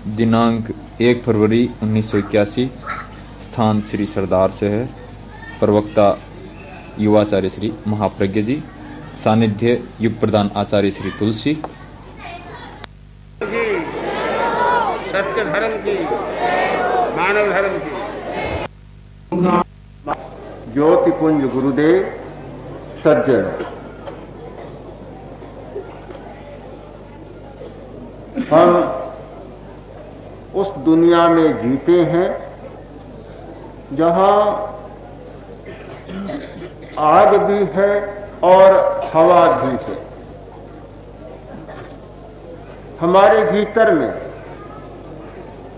दिनांक 1 फरवरी 1981, स्थान श्री सरदार से है। प्रवक्ता युवाचार्य श्री महाप्रज्ञ जी, सानिध्य युग प्रधान आचार्य श्री तुलसी। सत्य धर्म की, मानव धर्म की। ज्योतिपुंज गुरुदेव सज्जन, हम उस दुनिया में जीते हैं जहां आग भी है और हवा भी है। हमारे भीतर में,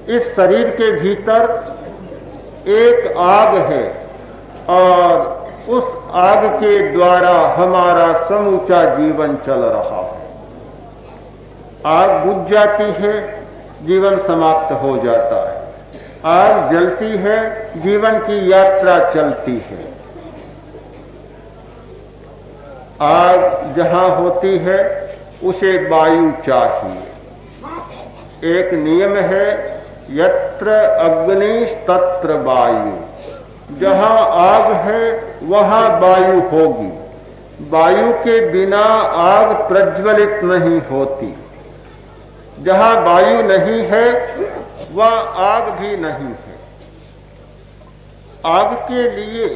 इस शरीर के भीतर एक आग है और उस आग के द्वारा हमारा समूचा जीवन चल रहा है। आग बुझ जाती है, जीवन समाप्त हो जाता है। आग जलती है, जीवन की यात्रा चलती है। आग जहां होती है उसे वायु चाहिए। एक नियम है, यत्र अग्निस्तत्र वायु। जहां आग है वहां वायु होगी। वायु के बिना आग प्रज्वलित नहीं होती। जहां वायु नहीं है वह आग भी नहीं है। आग के लिए,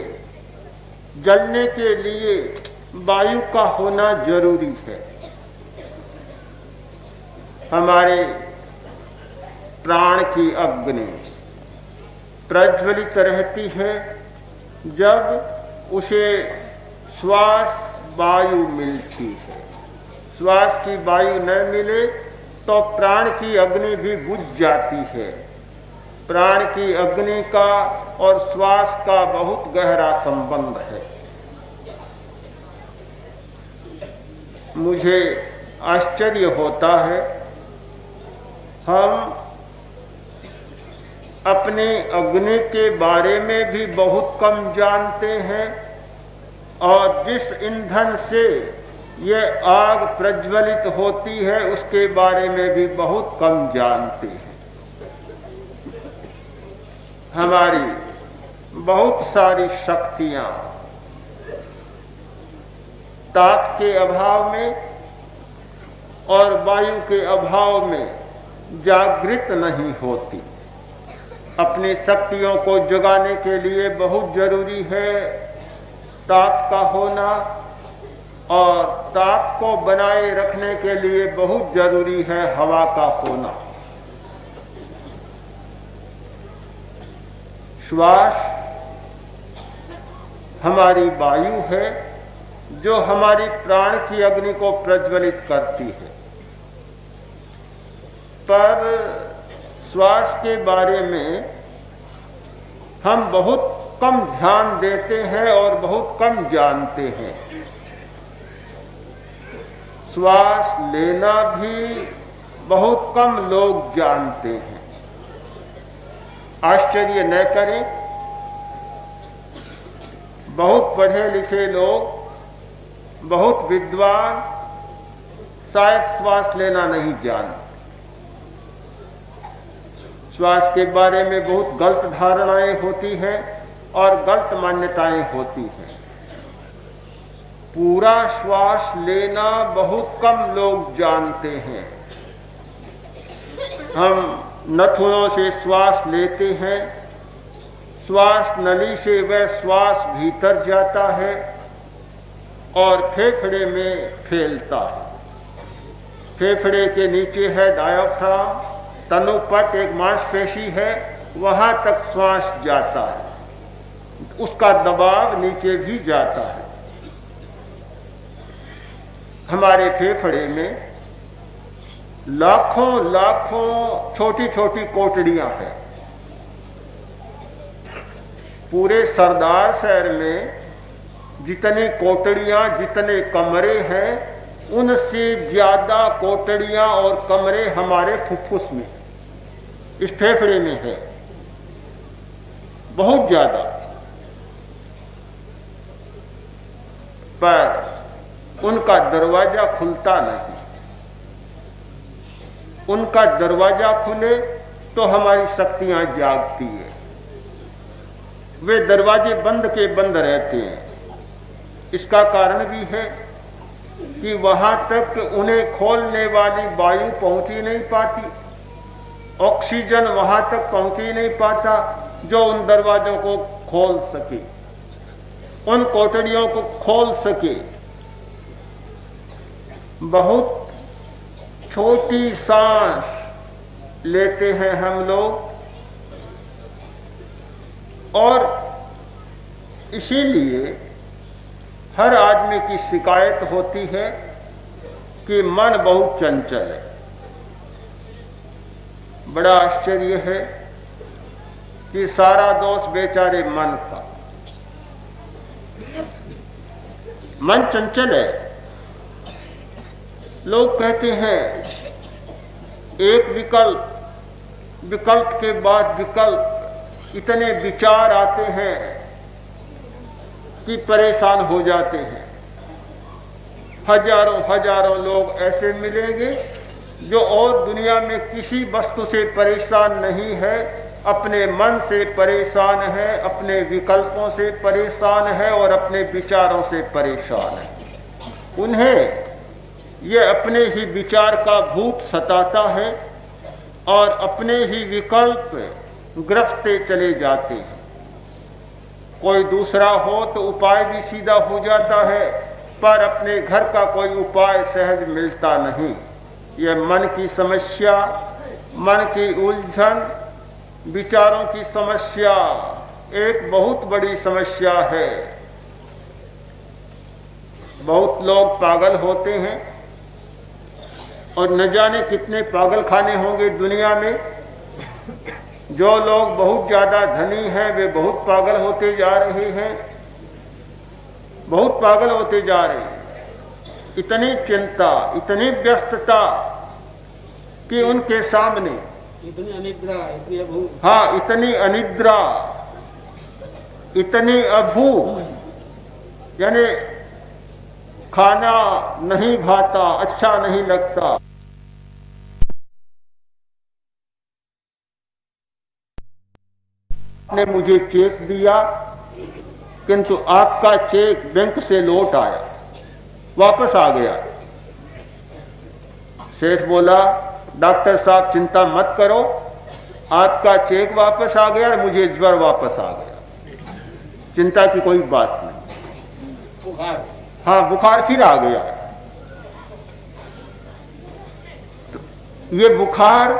जलने के लिए वायु का होना जरूरी है। हमारे प्राण की अग्नि प्रज्वलित रहती है जब उसे श्वास वायु मिलती है। श्वास की वायु न मिले तो प्राण की अग्नि भी बुझ जाती है। प्राण की अग्नि का और श्वास का बहुत गहरा संबंध है। मुझे आश्चर्य होता है, हम अपने अग्नि के बारे में भी बहुत कम जानते हैं और जिस ईंधन से यह आग प्रज्वलित होती है उसके बारे में भी बहुत कम जानते हैं। हमारी बहुत सारी शक्तियां ताप के अभाव में और वायु के अभाव में जागृत नहीं होती। अपनी शक्तियों को जगाने के लिए बहुत जरूरी है ताप का होना, और ताप को बनाए रखने के लिए बहुत जरूरी है हवा का होना। श्वास हमारी वायु है जो हमारी प्राण की अग्नि को प्रज्वलित करती है। पर श्वास के बारे में हम बहुत कम ध्यान देते हैं और बहुत कम जानते हैं। श्वास लेना भी बहुत कम लोग जानते हैं। आश्चर्य न करें, बहुत पढ़े लिखे लोग, बहुत विद्वान शायद श्वास लेना नहीं जानते। श्वास के बारे में बहुत गलत धारणाएं होती हैं और गलत मान्यताएं होती हैं। पूरा श्वास लेना बहुत कम लोग जानते हैं। हम नथुनों से श्वास लेते हैं, श्वास नली से वह श्वास भीतर जाता है और फेफड़े में फैलता है। फेफड़े के नीचे है डायाफ्राम, तनुपट एक मांसपेशी है, वहां तक श्वास जाता है। उसका दबाव नीचे भी जाता है। हमारे फेफड़े में लाखों लाखों छोटी छोटी कोटड़ियां हैं। पूरे सरदार शहर में जितनी कोटड़ियां, जितने कमरे हैं, उनसे ज्यादा कोटड़ियां और कमरे हमारे फुफ्फुस में, इस फेफड़े में है, बहुत ज्यादा। पर उनका दरवाजा खुलता नहीं। उनका दरवाजा खुले तो हमारी शक्तियां जागती है। वे दरवाजे बंद के बंद रहते हैं। इसका कारण भी है कि वहां तक उन्हें खोलने वाली वायु पहुंच ही नहीं पाती, ऑक्सीजन वहां तक पहुंच ही नहीं पाता जो उन दरवाजों को खोल सके, उन कोठरियों को खोल सके। बहुत छोटी सांस लेते हैं हम लोग, और इसीलिए हर आदमी की शिकायत होती है कि मन बहुत चंचल है। बड़ा आश्चर्य है कि सारा दोष बेचारे मन का। मन चंचल है। लोग कहते हैं एक विकल्प के बाद विकल्प, इतने विचार आते हैं कि परेशान हो जाते हैं। हजारों लोग ऐसे मिलेंगे जो और दुनिया में किसी वस्तु से परेशान नहीं है, अपने मन से परेशान है, अपने विकल्पों से परेशान है और अपने विचारों से परेशान है। उन्हें ये अपने ही विचार का भूत सताता है और अपने ही विकल्प ग्रसते चले जाते हैं। कोई दूसरा हो तो उपाय भी सीधा हो जाता है, पर अपने घर का कोई उपाय सहज मिलता नहीं। यह मन की समस्या, मन की उलझन, विचारों की समस्या एक बहुत बड़ी समस्या है। बहुत लोग पागल होते हैं और न जाने कितने पागल खाने होंगे दुनिया में। जो लोग बहुत ज्यादा धनी हैं वे बहुत पागल होते जा रहे हैं, बहुत पागल होते जा रहे हैं। इतनी चिंता, इतनी व्यस्तता कि उनके सामने इतनी अनिद्रा, इतनी अभू, हाँ, इतनी अनिद्रा, इतनी अभू, यानी खाना नहीं भाता, अच्छा नहीं लगता। ने मुझे चेक दिया, किंतु आपका चेक बैंक से लौट आया, वापस आ गया। सेठ बोला, डॉक्टर साहब चिंता मत करो, आपका चेक वापस आ गया, मुझे ज्वर वापस आ गया। चिंता की कोई बात नहीं। बुखार, हाँ, बुखार फिर आ गया। तो ये बुखार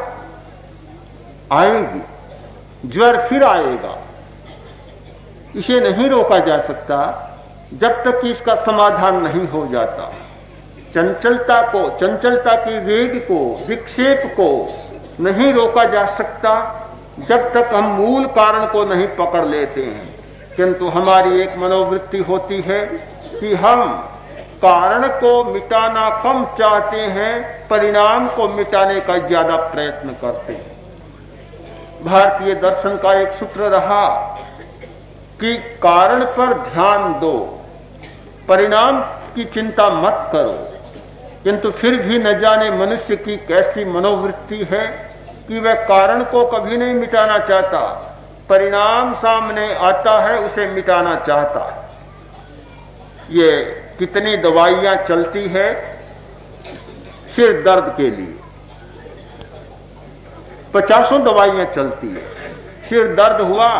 आएगी, ज्वर फिर आएगा। इसे नहीं रोका जा सकता जब तक कि इसका समाधान नहीं हो जाता। चंचलता को, चंचलता की वेग को, विक्षेप को नहीं रोका जा सकता जब तक हम मूल कारण को नहीं पकड़ लेते हैं। किंतु हमारी एक मनोवृत्ति होती है कि हम कारण को मिटाना कम चाहते हैं, परिणाम को मिटाने का ज्यादा प्रयत्न करते हैं। भारतीय दर्शन का एक सूत्र रहा कि कारण पर ध्यान दो, परिणाम की चिंता मत करो। किंतु फिर भी न जाने मनुष्य की कैसी मनोवृत्ति है कि वह कारण को कभी नहीं मिटाना चाहता, परिणाम सामने आता है उसे मिटाना चाहता है। ये कितनी दवाइयां चलती है सिर दर्द के लिए, 50 दवाइयां चलती है। सिर दर्द हुआ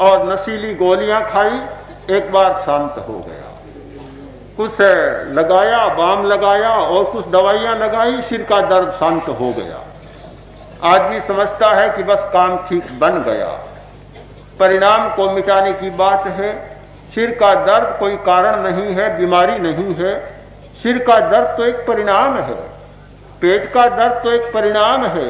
और नशीली गोलियां खाई, एक बार शांत हो गया। कुछ लगाया, बाम लगाया और कुछ दवाइयां लगाई, सिर का दर्द शांत हो गया। आदमी समझता है कि बस काम ठीक बन गया। परिणाम को मिटाने की बात है। सिर का दर्द कोई कारण नहीं है, बीमारी नहीं है। सिर का दर्द तो एक परिणाम है, पेट का दर्द तो एक परिणाम है।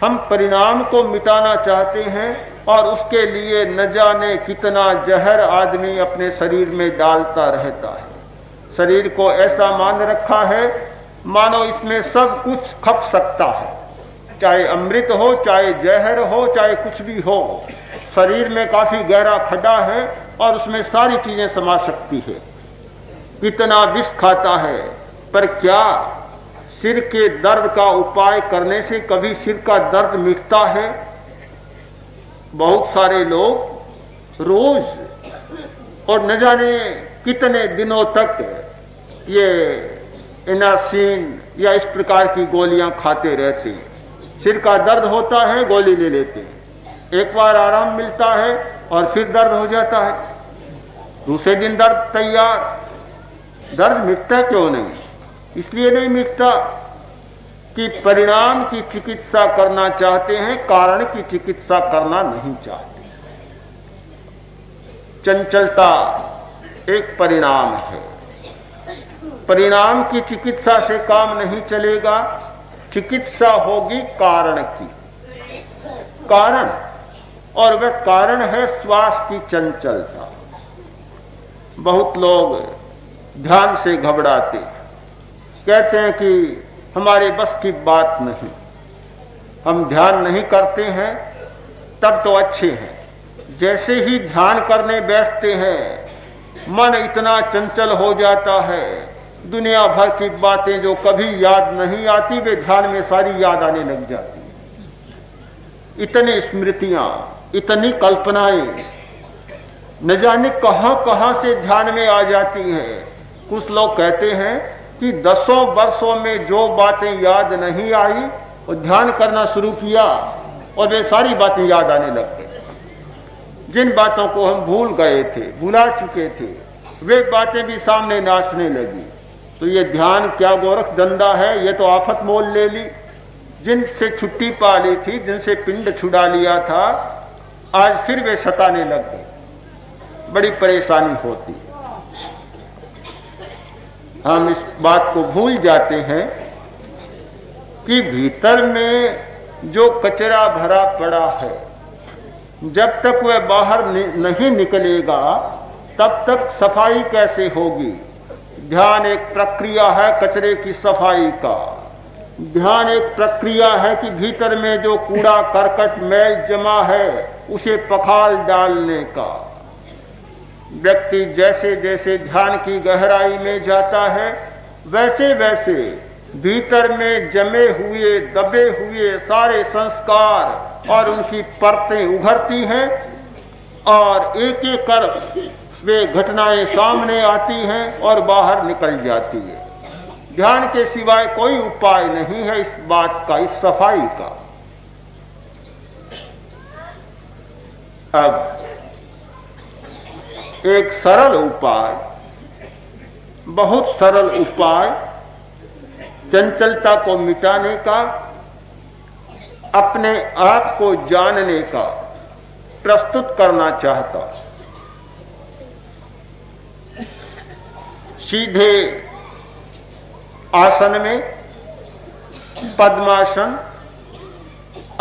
हम परिणाम को मिटाना चाहते हैं और उसके लिए न जाने कितना जहर आदमी अपने शरीर में डालता रहता है। शरीर को ऐसा मान रखा है मानो इसमें सब कुछ खप सकता है, चाहे अमृत हो, चाहे जहर हो, चाहे कुछ भी हो। शरीर में काफी गहरा खड्डा है और उसमें सारी चीजें समा सकती है। कितना विष खाता है, पर क्या सिर के दर्द का उपाय करने से कभी सिर का दर्द मिटता है? बहुत सारे लोग रोज और न जाने कितने दिनों तक ये एनासिन या इस प्रकार की गोलियां खाते रहते हैं। सिर का दर्द होता है, गोली ले लेते हैं, एक बार आराम मिलता है और फिर दर्द हो जाता है, दूसरे दिन दर्द तैयार। दर्द मिटता क्यों नहीं? इसलिए नहीं मिटता कि परिणाम की चिकित्सा करना चाहते हैं, कारण की चिकित्सा करना नहीं चाहते। चंचलता एक परिणाम है। परिणाम की चिकित्सा से काम नहीं चलेगा, चिकित्सा होगी कारण की। कारण, और वह कारण है श्वास की चंचलता। बहुत लोग ध्यान से घबराते, कहते हैं कि हमारे बस की बात नहीं, हम ध्यान नहीं करते हैं, तब तो अच्छे हैं। जैसे ही ध्यान करने बैठते हैं, मन इतना चंचल हो जाता है, दुनिया भर की बातें जो कभी याद नहीं आती वे ध्यान में सारी याद आने लग जाती है। इतनी स्मृतियां, इतनी कल्पनाएं न जाने कहां कहां से ध्यान में आ जाती हैं। कुछ लोग कहते हैं कि 10 वर्षों में जो बातें याद नहीं आई वो ध्यान करना शुरू किया और वे सारी बातें याद आने लग गई। जिन बातों को हम भूल गए थे, भुला चुके थे, वे बातें भी सामने नाचने लगी। तो ये ध्यान क्या गोरख धंधा है? ये तो आफत मोल ले ली। जिनसे छुट्टी पा ली थी, जिनसे पिंड छुड़ा लिया था, आज फिर वे सताने लग गए। बड़ी परेशानी होती है। हम इस बात को भूल जाते हैं कि भीतर में जो कचरा भरा पड़ा है, जब तक वह बाहर नहीं निकलेगा तब तक सफाई कैसे होगी? ध्यान एक प्रक्रिया है कचरे की सफाई का। ध्यान एक प्रक्रिया है कि भीतर में जो कूड़ा करकट मैल जमा है उसे पखाल डालने का। व्यक्ति जैसे जैसे ध्यान की गहराई में जाता है, वैसे वैसे भीतर में जमे हुए, दबे हुए सारे संस्कार और उनकी परतें उभरती हैं और एक एक कर वे घटनाएं सामने आती हैं और बाहर निकल जाती है। ध्यान के सिवाय कोई उपाय नहीं है इस बात का, इस सफाई का। अब एक सरल उपाय, बहुत सरल उपाय चंचलता को मिटाने का, अपने आप को जानने का प्रस्तुत करना चाहता। सीधे आसन में पद्मासन,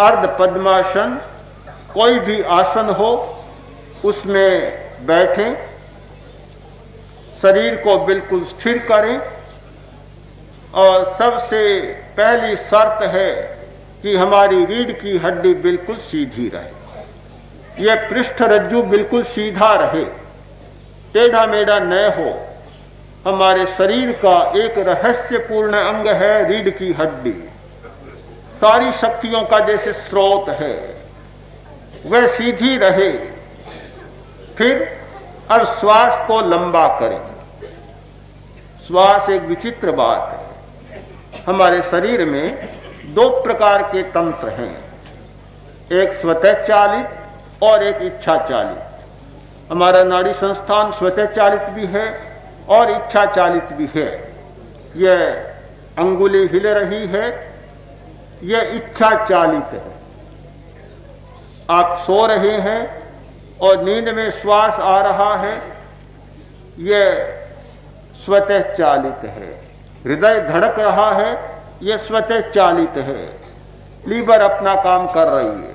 अर्ध पद्मासन, कोई भी आसन हो उसमें बैठें, शरीर को बिल्कुल स्थिर करें और सबसे पहली शर्त है कि हमारी रीढ़ की हड्डी बिल्कुल सीधी रहे। यह पृष्ठ रज्जु बिल्कुल सीधा रहे, टेढ़ा मेढ़ा न हो। हमारे शरीर का एक रहस्यपूर्ण अंग है रीढ़ की हड्डी, सारी शक्तियों का जैसे स्रोत है, वह सीधी रहे। फिर अब श्वास को लंबा करें। श्वास एक विचित्र बात है। हमारे शरीर में 2 प्रकार के तंत्र हैं, एक स्वतः चालित और एक इच्छा चालित। हमारा नाड़ी संस्थान स्वतः चालित भी है और इच्छा चालित भी है। यह अंगुली हिल रही है, यह इच्छा चालित है। आप सो रहे हैं और नींद में श्वास आ रहा है, यह स्वतः चालित है। हृदय धड़क रहा है, यह स्वतः चालित है। लीवर अपना काम कर रही है,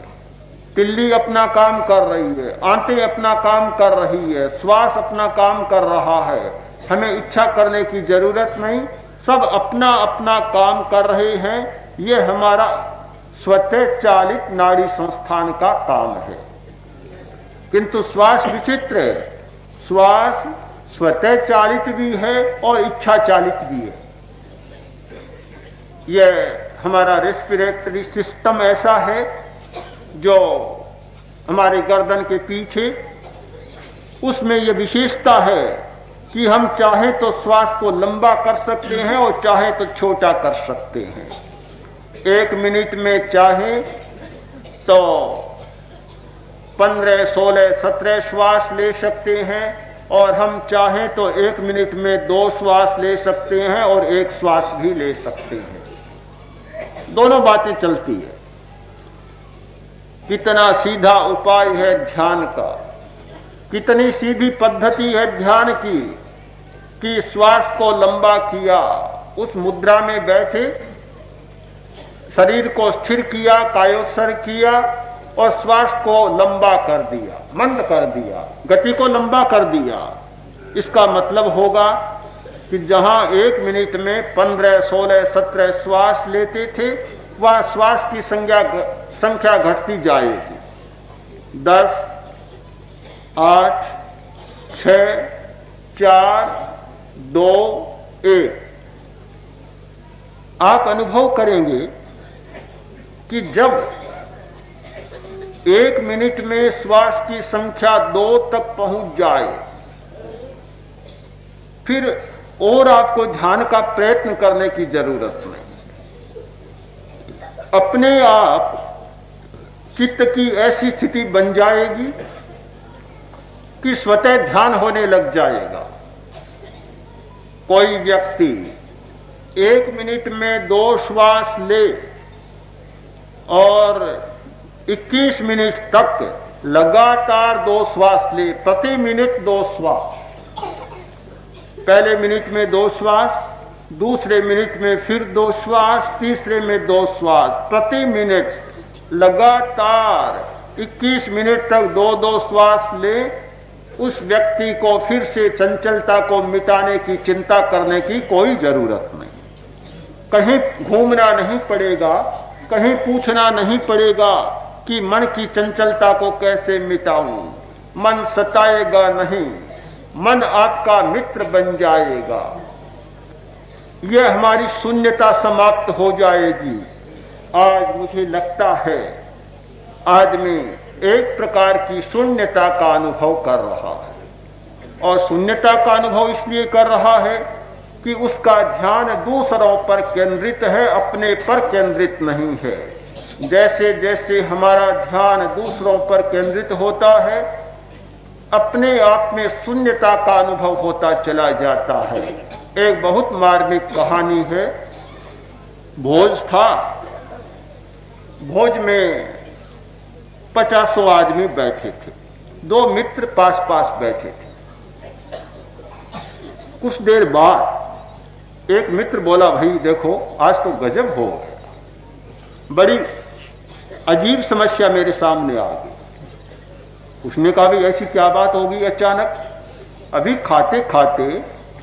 तिल्ली अपना काम कर रही है, आंतें अपना काम कर रही है, श्वास अपना काम कर रहा है। हमें इच्छा करने की जरूरत नहीं, सब अपना अपना काम कर रहे हैं। यह हमारा स्वतः चालित नाड़ी संस्थान का काम है। किंतु श्वास विचित्र है। श्वास स्वतः चालित भी है और इच्छा चालित भी है। यह हमारा रेस्पिरेटरी सिस्टम ऐसा है जो हमारे गर्दन के पीछे, उसमें यह विशेषता है कि हम चाहे तो श्वास को लंबा कर सकते हैं और चाहे तो छोटा कर सकते हैं। 1 मिनट में चाहे तो 15, 16, 17 श्वास ले सकते हैं और हम चाहें तो 1 मिनट में 2 श्वास ले सकते हैं और 1 श्वास भी ले सकते हैं। दोनों बातें चलती है। कितना सीधा उपाय है ध्यान का, कितनी सीधी पद्धति है ध्यान की कि श्वास को लंबा किया, उस मुद्रा में बैठे, शरीर को स्थिर किया, कायोत्सर्ग किया और श्वास को लंबा कर दिया, मंद कर दिया, गति को लंबा कर दिया। इसका मतलब होगा कि जहां 1 मिनट में 15, 16, 17 श्वास लेते थे, वह श्वास की संख्या घटती जाएगी। 10, 8, 6, 4, 2, 1। आप अनुभव करेंगे कि जब 1 मिनट में श्वास की संख्या 2 तक पहुंच जाए, फिर और आपको ध्यान का प्रयत्न करने की जरूरत नहीं। अपने आप चित्त की ऐसी स्थिति बन जाएगी कि स्वतः ध्यान होने लग जाएगा। कोई व्यक्ति 1 मिनट में 2 श्वास ले और 21 मिनट तक लगातार 2 श्वास ले, प्रति मिनट 2 श्वास, पहले मिनट में 2 श्वास, दूसरे मिनट में फिर 2 श्वास, तीसरे में 2 श्वास, प्रति मिनट लगातार 21 मिनट तक 2-2 श्वास ले, उस व्यक्ति को फिर से चंचलता को मिटाने की चिंता करने की कोई जरूरत नहीं। कहीं घूमना नहीं पड़ेगा, कहीं पूछना नहीं पड़ेगा कि मन की चंचलता को कैसे मिटाऊं। मन सताएगा नहीं, मन आपका मित्र बन जाएगा। यह हमारी शून्यता समाप्त हो जाएगी। आज मुझे लगता है आदमी एक प्रकार की शून्यता का अनुभव कर रहा है, और शून्यता का अनुभव इसलिए कर रहा है कि उसका ध्यान दूसरों पर केंद्रित है, अपने पर केंद्रित नहीं है। जैसे जैसे हमारा ध्यान दूसरों पर केंद्रित होता है, अपने आप में शून्यता का अनुभव होता चला जाता है। एक बहुत मार्मिक कहानी है। भोज था, भोज में 50 आदमी बैठे थे, 2 मित्र पास पास बैठे थे। कुछ देर बाद एक मित्र बोला, भाई देखो आज तो गजब हो गया, बड़ी अजीब समस्या मेरे सामने आ गई। उसने कहा, भाई ऐसी क्या बात होगी अचानक? अभी खाते खाते,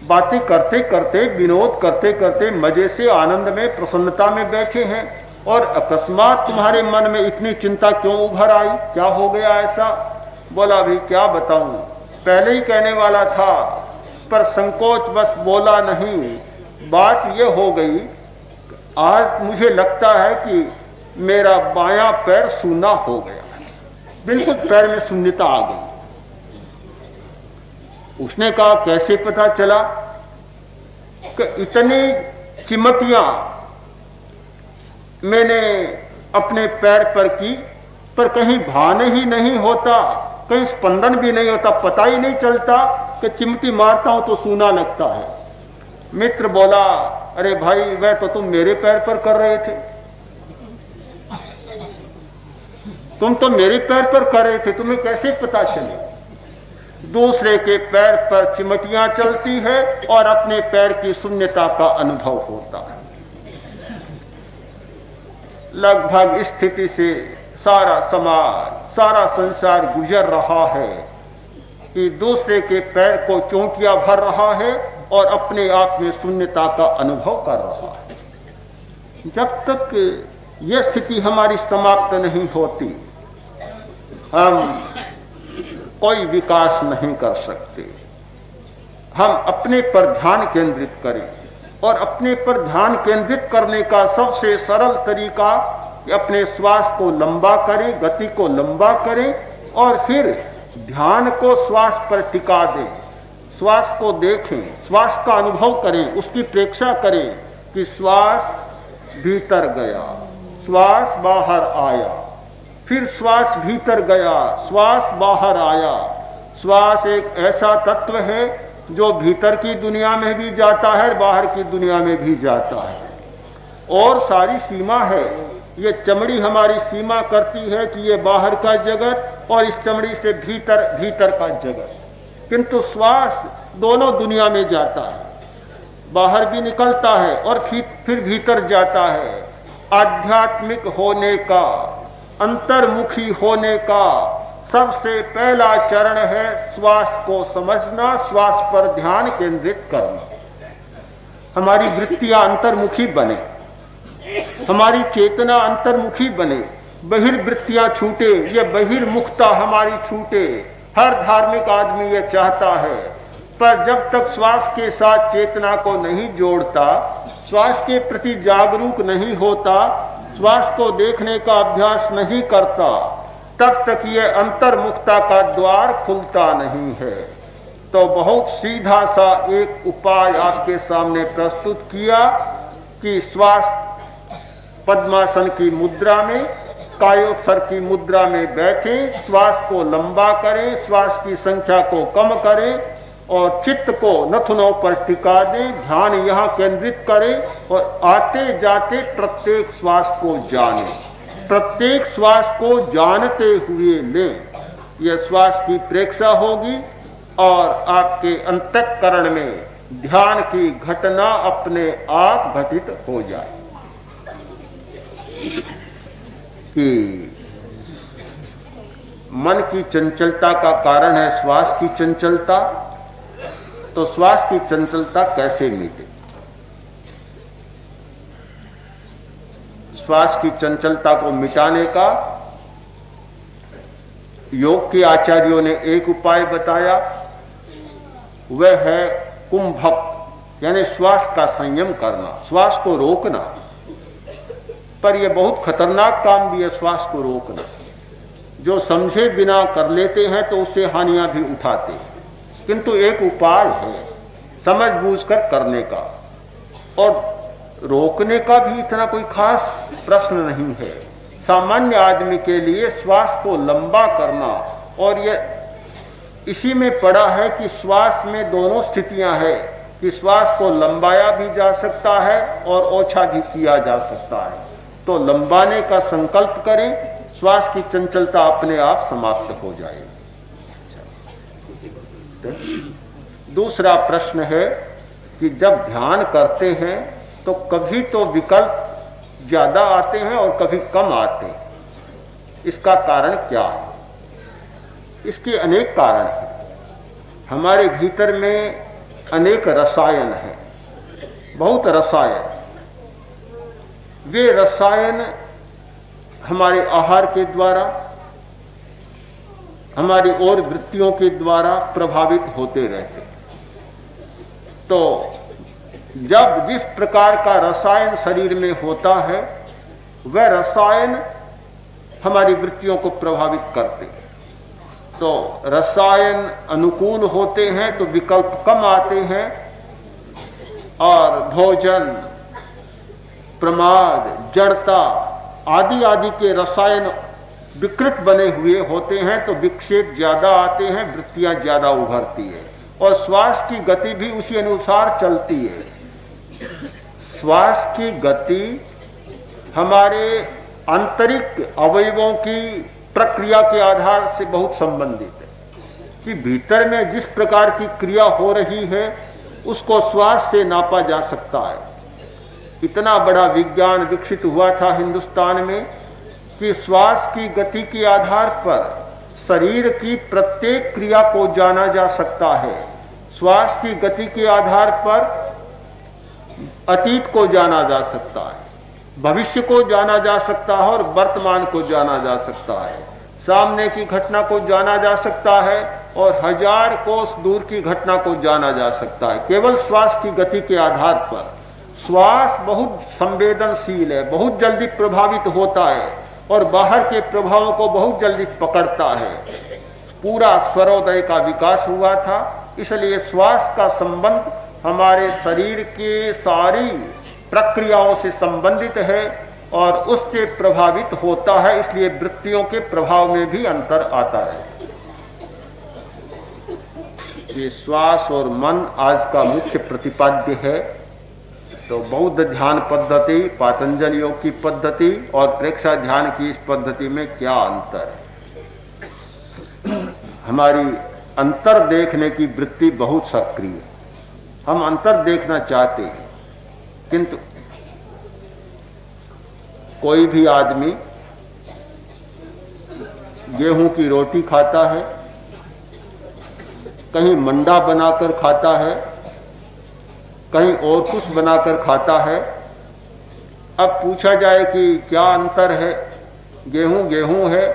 बातें करते करते, विनोद करते करते, मजे से, आनंद में, प्रसन्नता में बैठे हैं और अकस्मात तुम्हारे मन में इतनी चिंता क्यों उभर आई? क्या हो गया ऐसा? बोला, भाई क्या बताऊं, पहले ही कहने वाला था पर संकोच बस बोला नहीं। बात यह हो गई, आज मुझे लगता है कि मेरा बायां पैर सूना हो गया, बिल्कुल पैर में शून्यता आ गई। उसने कहा, कैसे पता चला? कि इतनी चिमटियां मैंने अपने पैर पर की, पर कहीं भान ही नहीं होता, कहीं स्पंदन भी नहीं होता, पता ही नहीं चलता कि चिमटी मारता हूं तो सूना लगता है। मित्र बोला, अरे भाई वह तो तुम मेरे पैर पर कर रहे थे, तुम तो मेरे पैर पर कर रहे थे, तुम्हें कैसे पता चले? दूसरे के पैर पर चिमटियां चलती है और अपने पैर की शून्यता का अनुभव होता है। लगभग इस स्थिति से सारा समाज, सारा संसार गुजर रहा है कि दूसरे के पैर को चोटियां भर रहा है और अपने आप में शून्यता का अनुभव कर रहा है। जब तक यह स्थिति हमारी समाप्त नहीं होती, हम कोई विकास नहीं कर सकते। हम अपने पर ध्यान केंद्रित करें, और अपने पर ध्यान केंद्रित करने का सबसे सरल तरीका अपने श्वास को लंबा करें, गति को लंबा करें और फिर ध्यान को श्वास पर टिका दें। श्वास को देखें, श्वास का अनुभव करें, उसकी प्रेक्षा करें कि श्वास भीतर गया, श्वास बाहर आया, फिर श्वास भीतर गया, श्वास बाहर आया। श्वास एक ऐसा तत्व है जो भीतर की दुनिया में भी जाता है, बाहर की दुनिया में भी जाता है और सारी सीमा है। ये चमड़ी हमारी सीमा करती है कि ये बाहर का जगत और इस चमड़ी से भीतर का जगत, किंतु श्वास दोनों दुनिया में जाता है, बाहर भी निकलता है और फिर भीतर जाता है। आध्यात्मिक होने का, अंतर्मुखी होने का सबसे पहला चरण है श्वास को समझना, श्वास पर ध्यान केंद्रित करना। हमारी वृत्तियां अंतर्मुखी बने, हमारी चेतना अंतर्मुखी बने, बहिर्वृत्तियां छूटे, ये बहिर्मुखता हमारी छूटे। हर धार्मिक आदमी ये चाहता है, पर जब तक श्वास के साथ चेतना को नहीं जोड़ता, श्वास के प्रति जागरूक नहीं होता, श्वास को देखने का अभ्यास नहीं करता, तब तक ये अंतर्मुखता का द्वार खुलता नहीं है। तो बहुत सीधा सा एक उपाय आपके सामने प्रस्तुत किया कि श्वास पद्मासन की मुद्रा में, कायोत्सर्ग की मुद्रा में बैठें, श्वास को लंबा करें, श्वास की संख्या को कम करें और चित्त को नथुनों पर टिका दें, ध्यान यहाँ केंद्रित करें और आते जाते प्रत्येक श्वास को जानें, प्रत्येक श्वास को जानते हुए लें। यह श्वास की प्रेक्षा होगी और आपके अंतःकरण में ध्यान की घटना अपने आप घटित हो जाए। कि मन की चंचलता का कारण है श्वास की चंचलता, तो श्वास की चंचलता कैसे मिटे? श्वास की चंचलता को मिटाने का योग के आचार्यों ने एक उपाय बताया, वह है कुंभक, यानी श्वास का संयम करना, श्वास को रोकना। पर यह बहुत खतरनाक काम भी है, श्वास को रोकना। जो समझे बिना कर लेते हैं तो उससे हानियां भी उठाते हैं, किंतु एक उपाय है समझ बूझकर करने का, और रोकने का भी इतना कोई खास प्रश्न नहीं है। सामान्य आदमी के लिए श्वास को लंबा करना, और यह इसी में पड़ा है कि श्वास में दोनों स्थितियां हैं कि श्वास को लंबाया भी जा सकता है और ओछा भी किया जा सकता है। तो लंबाने का संकल्प करें, श्वास की चंचलता अपने आप समाप्त हो जाएगी। दूसरा प्रश्न है कि जब ध्यान करते हैं तो कभी तो विकल्प ज्यादा आते हैं और कभी कम आते हैं, इसका कारण क्या है? इसके अनेक कारण हैं। हमारे भीतर में अनेक रसायन हैं, बहुत रसायन। वे रसायन हमारे आहार के द्वारा, हमारी और वृत्तियों के द्वारा प्रभावित होते रहते। तो जब जिस प्रकार का रसायन शरीर में होता है, वह रसायन हमारी वृत्तियों को प्रभावित करते। तो रसायन अनुकूल होते हैं तो विकल्प कम आते हैं, और भोजन, प्रमाद, जड़ता आदि आदि के रसायन विकृत बने हुए होते हैं तो विक्षेप ज्यादा आते हैं, वृत्तियां ज्यादा उभरती है और श्वास की गति भी उसी अनुसार चलती है। श्वास की गति हमारे आंतरिक अवयवों की प्रक्रिया के आधार से बहुत संबंधित है कि भीतर में जिस प्रकार की क्रिया हो रही है उसको श्वास से नापा जा सकता है। इतना बड़ा विज्ञान विकसित हुआ था हिंदुस्तान में कि श्वास की गति के आधार पर शरीर की प्रत्येक क्रिया को जाना जा सकता है। श्वास की गति के आधार पर अतीत को जाना जा सकता है, भविष्य को जाना जा सकता है और वर्तमान को जाना जा सकता है। सामने की घटना को जाना जा सकता है और 1000 कोस दूर की घटना को जाना जा सकता है, केवल श्वास की गति के आधार पर। श्वास बहुत संवेदनशील है, बहुत जल्दी प्रभावित होता है और बाहर के प्रभावों को बहुत जल्दी पकड़ता है। पूरा स्वरोदय का विकास हुआ था, इसलिए श्वास का संबंध हमारे शरीर के सारी प्रक्रियाओं से संबंधित है और उससे प्रभावित होता है, इसलिए वृत्तियों के प्रभाव में भी अंतर आता है। ये श्वास और मन आज का मुख्य प्रतिपाद्य है। तो बौद्ध ध्यान पद्धति, पातंजल योग की पद्धति और प्रेक्षा ध्यान की इस पद्धति में क्या अंतर है? हमारी अंतर देखने की वृत्ति बहुत सक्रिय है। हम अंतर देखना चाहते हैं, किंतु कोई भी आदमी गेहूं की रोटी खाता है, कहीं मंडा बनाकर खाता है, कहीं और कुछ बनाकर खाता है। अब पूछा जाए कि क्या अंतर है? गेहूं गेहूं है,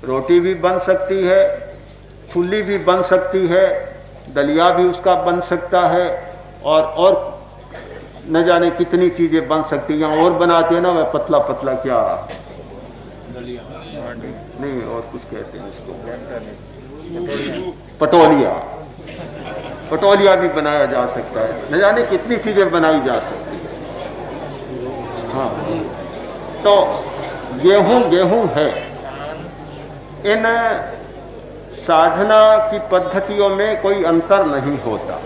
रोटी भी बन सकती है, फुल्ली भी बन सकती है, दलिया भी उसका बन सकता है और न जाने कितनी चीजें बन सकती हैं। और बनाते हैं ना वह पतला पतला, क्या दलिया नहीं और कुछ कहते हैं इसको, पटोलिया। पटोलिया भी बनाया जा सकता है, न जाने कितनी चीजें बनाई जा सकती है। हाँ, तो गेहूं गेहूं है। इन साधना की पद्धतियों में कोई अंतर नहीं होता।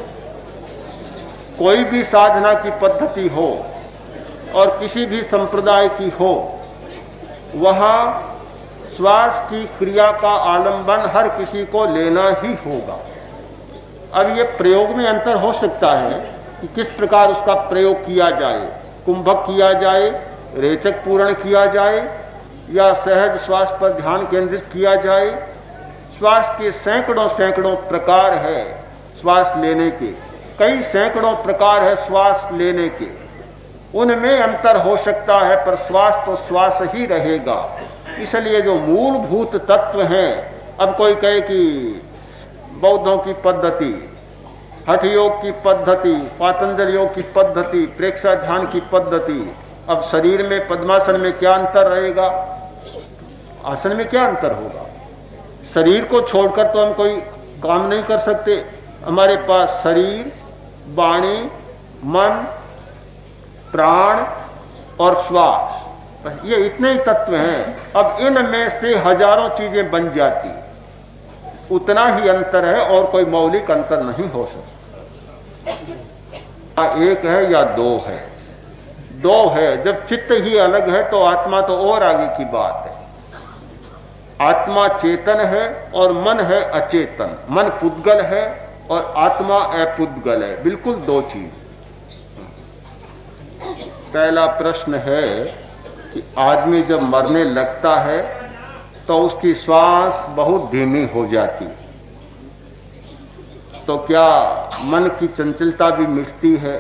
कोई भी साधना की पद्धति हो और किसी भी संप्रदाय की हो, वहां श्वास की क्रिया का आलंबन हर किसी को लेना ही होगा। अब ये प्रयोग में अंतर हो सकता है कि किस प्रकार उसका प्रयोग किया जाए, कुंभक किया जाए, रेचक पूर्ण किया जाए या सहज श्वास पर ध्यान केंद्रित किया जाए। श्वास के सैकड़ों सैकड़ों प्रकार है श्वास लेने के, कई सैकड़ों प्रकार है श्वास लेने के, उनमें अंतर हो सकता है, पर श्वास तो श्वास ही रहेगा। इसलिए जो मूलभूत तत्व हैं, अब कोई कहे कि बौद्धों की पद्धति, हठ योग की पद्धति, पातंजल योग की पद्धति, प्रेक्षा ध्यान की पद्धति, अब शरीर में पद्मासन में क्या अंतर रहेगा? आसन में क्या अंतर होगा? शरीर को छोड़कर तो हम कोई काम नहीं कर सकते। हमारे पास शरीर, वाणी, मन, प्राण और श्वास, ये इतने ही तत्व हैं। अब इनमें से हजारों चीजें बन जाती, उतना ही अंतर है और कोई मौलिक अंतर नहीं हो सकता। एक है या दो है? दो है। जब चित्त ही अलग है तो आत्मा तो और आगे की बात है। आत्मा चेतन है और मन है अचेतन। मन पुद्गल है और आत्मा अपुद्गल है, बिल्कुल दो चीज। पहला प्रश्न है कि आदमी जब मरने लगता है तो उसकी श्वास बहुत धीमी हो जाती, तो क्या मन की चंचलता भी मिटती है?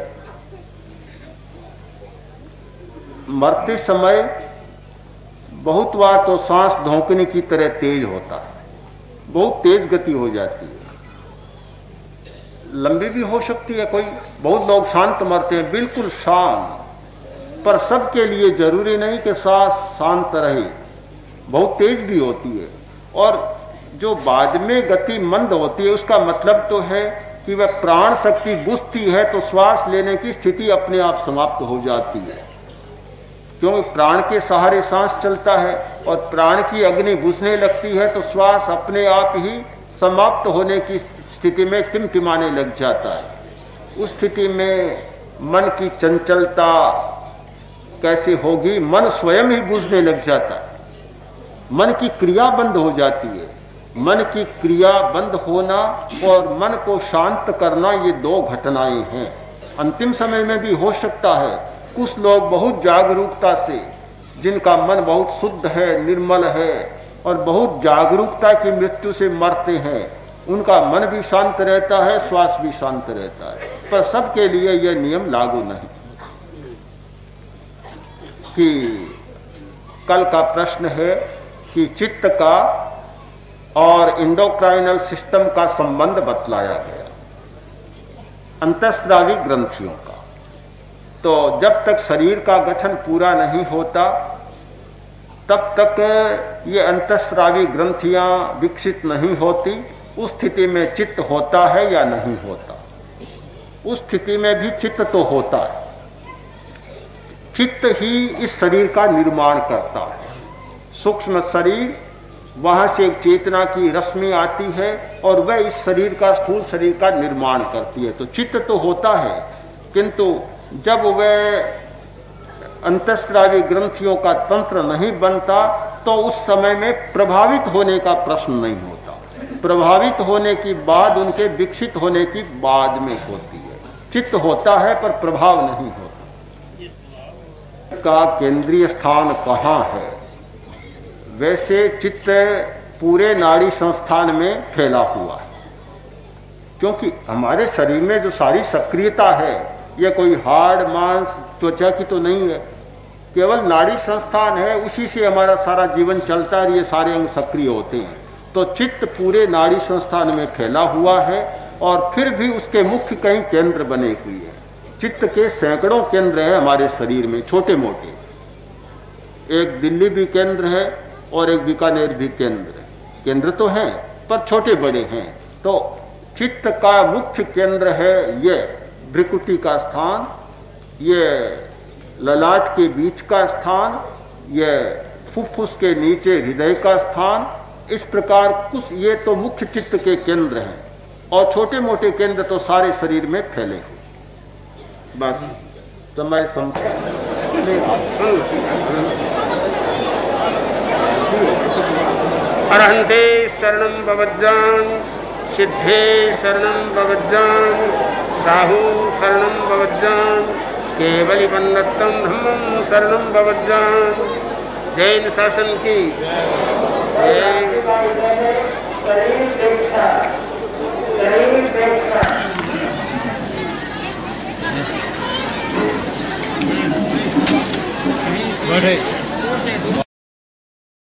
मरते समय बहुत बार तो सांस धोंकने की तरह तेज होता है, बहुत तेज गति हो जाती है, लंबी भी हो सकती है। कोई बहुत लोग शांत मरते हैं, बिल्कुल शांत, पर सबके लिए जरूरी नहीं कि सांस शांत रहे, बहुत तेज भी होती है। और जो बाद में गति मंद होती है, उसका मतलब तो है कि वह प्राण शक्ति बुझती है तो श्वास लेने की स्थिति अपने आप समाप्त हो जाती है, क्योंकि प्राण के सहारे सांस चलता है और प्राण की अग्नि बुझने लगती है तो श्वास अपने आप ही समाप्त होने की स्थिति में टिमटिमाने लग जाता है। उस स्थिति में मन की चंचलता कैसे होगी? मन स्वयं ही बुझने लग जाता है, मन की क्रिया बंद हो जाती है। मन की क्रिया बंद होना और मन को शांत करना, ये दो घटनाएं हैं। अंतिम समय में भी हो सकता है कुछ लोग बहुत जागरूकता से, जिनका मन बहुत शुद्ध है, निर्मल है और बहुत जागरूकता की मृत्यु से मरते हैं, उनका मन भी शांत रहता है, श्वास भी शांत रहता है। पर सबके लिए यह नियम लागू नहीं। कि कल का प्रश्न है कि चित्त का और इंडोक्राइनल सिस्टम का संबंध बतलाया गया, अंतःस्रावी ग्रंथियों का। तो जब तक शरीर का गठन पूरा नहीं होता तब तक ये अंतःस्रावी ग्रंथियां विकसित नहीं होती। उस स्थिति में चित्त होता है या नहीं होता? उस स्थिति में भी चित्त तो होता है। चित्त ही इस शरीर का निर्माण करता है। सूक्ष्म शरीर, वहां से एक चेतना की रश्मि आती है और वह इस शरीर का, स्थूल शरीर का निर्माण करती है। तो चित्त तो होता है, किंतु जब वह अंतःस्रावी ग्रंथियों का तंत्र नहीं बनता तो उस समय में प्रभावित होने का प्रश्न नहीं होता। प्रभावित होने की बाद, उनके विकसित होने की बाद में होती है। चित्त होता है पर प्रभाव नहीं होता। का केंद्रीय स्थान कहाँ है? वैसे चित्त पूरे नाड़ी संस्थान में फैला हुआ है, क्योंकि हमारे शरीर में जो सारी सक्रियता है यह कोई हाड़ मांस त्वचा की तो नहीं है, केवल नाड़ी संस्थान है। उसी से हमारा सारा जीवन चलता है, ये सारे अंग सक्रिय होते हैं। तो चित्त पूरे नाड़ी संस्थान में फैला हुआ है और फिर भी उसके मुख्य कई केंद्र बने हुए हैं। चित्त के सैकड़ों केंद्र हैं हमारे शरीर में, छोटे मोटे। एक दिल्ली भी केंद्र है और एक बीकानेर भी केंद्र है। केंद्र तो हैं पर छोटे बड़े हैं। तो चित्त का मुख्य केंद्र है ये भ्रिकुटी का स्थान, ये ललाट के बीच का स्थान, ये फुफ्फुस के नीचे हृदय का स्थान। इस प्रकार कुछ ये तो मुख्य चित्त के केंद्र हैं और छोटे मोटे केंद्र तो सारे शरीर में फैले हुए। बस तो मैं अरहंते शरणं भवज्जान, सिद्धे शरणं भवज्जान, साहू शरणं भवज्जान, केवली पन्नत्तम धम्मं शरणं भवज्जान। जैन शासन की बढ़े।